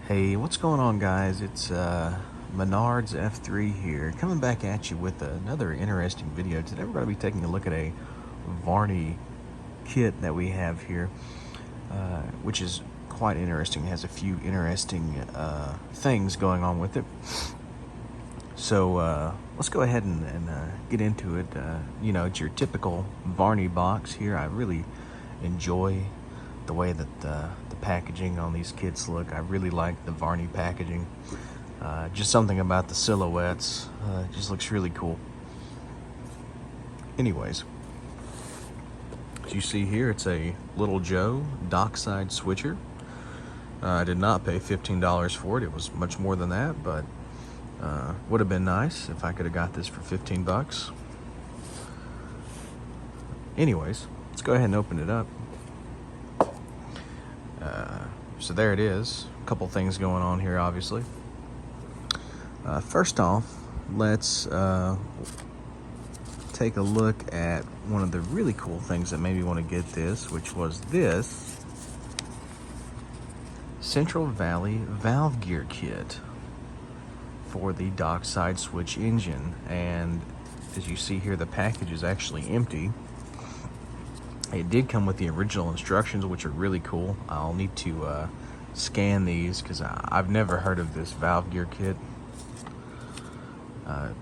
Hey, what's going on, guys? It's Menards F3 here, coming back at you with another interesting video. Today we're going to be taking a look at a Varney kit that we have here, which is quite interesting. It has a few interesting things going on with it. So let's go ahead and get into it. It's your typical Varney box here. I really enjoy the way that the packaging on these kits look. I really like the Varney packaging. Just something about the silhouettes just looks really cool. Anyways, as you see here, it's a Little Joe Docksider switcher. I did not pay $15 for it. It was much more than that, but would have been nice if I could have got this for 15 bucks. Anyways, let's go ahead and open it up. So there it is. A couple things going on here, obviously. First off, let's take a look at one of the really cool things that made me want to get this, which was this Central Valley valve gear kit for the Docksider switch engine. And as you see here, the package is actually empty. It did come with the original instructions, which are really cool. I'll need to scan these because I've never heard of this valve gear kit.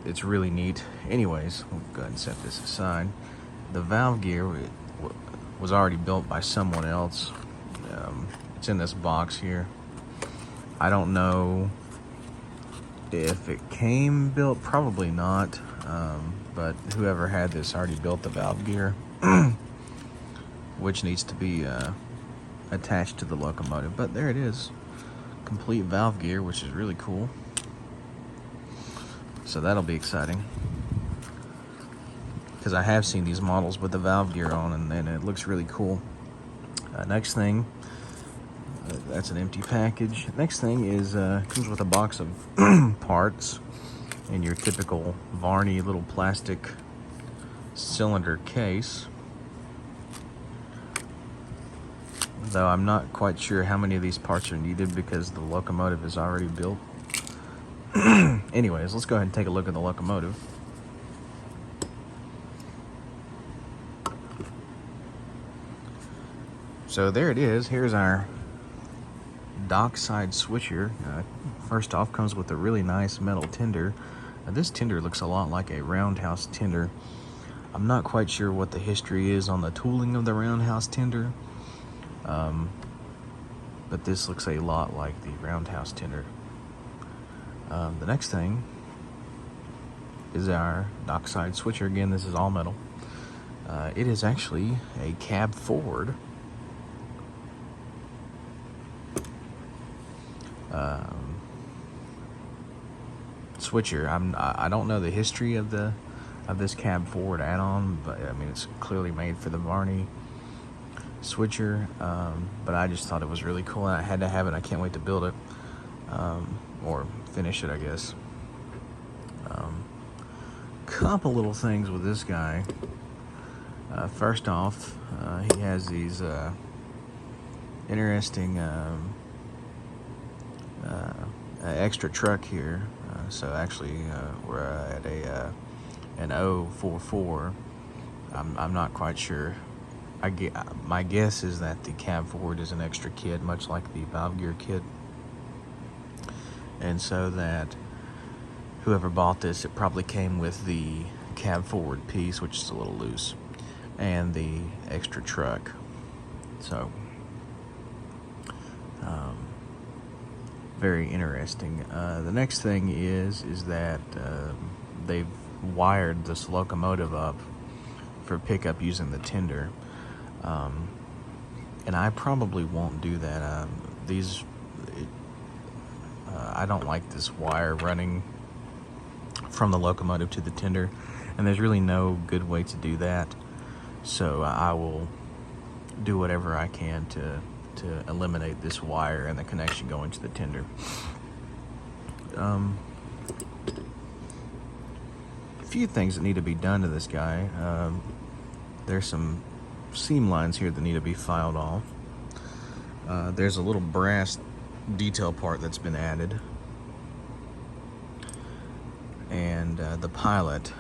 It's really neat. Anyways, we'll go ahead and set this aside. The valve gear was already built by someone else. It's in this box here. I don't know if it came built, probably not, but whoever had this already built the valve gear. Which needs to be attached to the locomotive. But there it is, complete valve gear, which is really cool. So that'll be exciting, because I have seen these models with the valve gear on, and it looks really cool. Next thing, that's an empty package. Next thing is comes with a box of parts in your typical Varney little plastic cylinder case. Though I'm not quite sure how many of these parts are needed because the locomotive is already built. Anyways, let's go ahead and take a look at the locomotive. So there it is. Here's our Docksider switcher. First off, comes with a really nice metal tender. This tender looks a lot like a roundhouse tender. I'm not quite sure what the history is on the tooling of the roundhouse tender. But this looks a lot like the roundhouse tender. The next thing is our Docksider switcher. Again, this is all metal. It is actually a cab forward switcher. I don't know the history of this cab forward add-on, but I mean, it's clearly made for the Varney switcher, but I just thought it was really cool and I had to have it. I can't wait to build it, or finish it, I guess. Couple little things with this guy. First off, he has these interesting extra truck here. So actually, we're at an 044. I'm not quite sure. My guess is that the cab forward is an extra kit, much like the valve gear kit, and so that whoever bought this, it probably came with the cab forward piece, which is a little loose, and the extra truck. So very interesting. The next thing is that they've wired this locomotive up for pickup using the tender. And I probably won't do that. I don't like this wire running from the locomotive to the tender, and there's really no good way to do that. So I will do whatever I can to eliminate this wire and the connection going to the tender. A few things that need to be done to this guy. There's some seam lines here that need to be filed off. There's a little brass detail part that's been added. And the pilot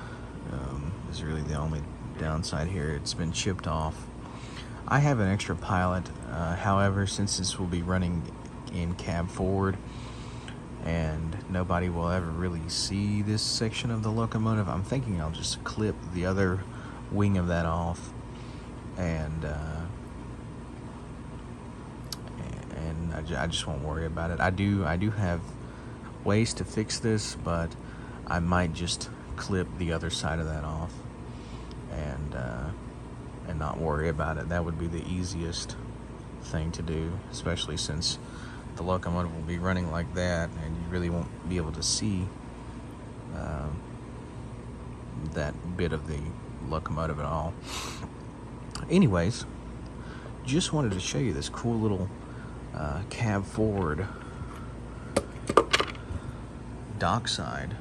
is really the only downside here. It's been chipped off. I have an extra pilot, however, since this will be running in cab forward and nobody will ever really see this section of the locomotive, I'm thinking I'll just clip the other wing of that off and I just won't worry about it. I do have ways to fix this, but I might just clip the other side of that off and not worry about it. That would be the easiest thing to do, especially since the locomotive will be running like that and you really won't be able to see that bit of the locomotive at all. Anyways, just wanted to show you this cool little cab forward dockside.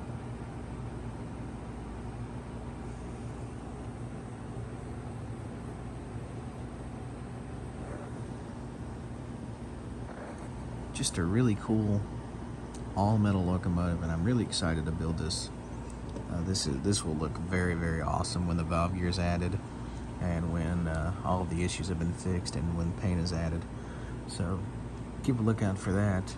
Just a really cool all metal locomotive, and I'm really excited to build this. This will look very, very awesome when the valve gear is added and when all of the issues have been fixed and when paint is added. So keep a lookout for that.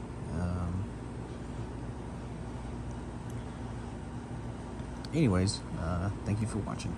Anyways, thank you for watching.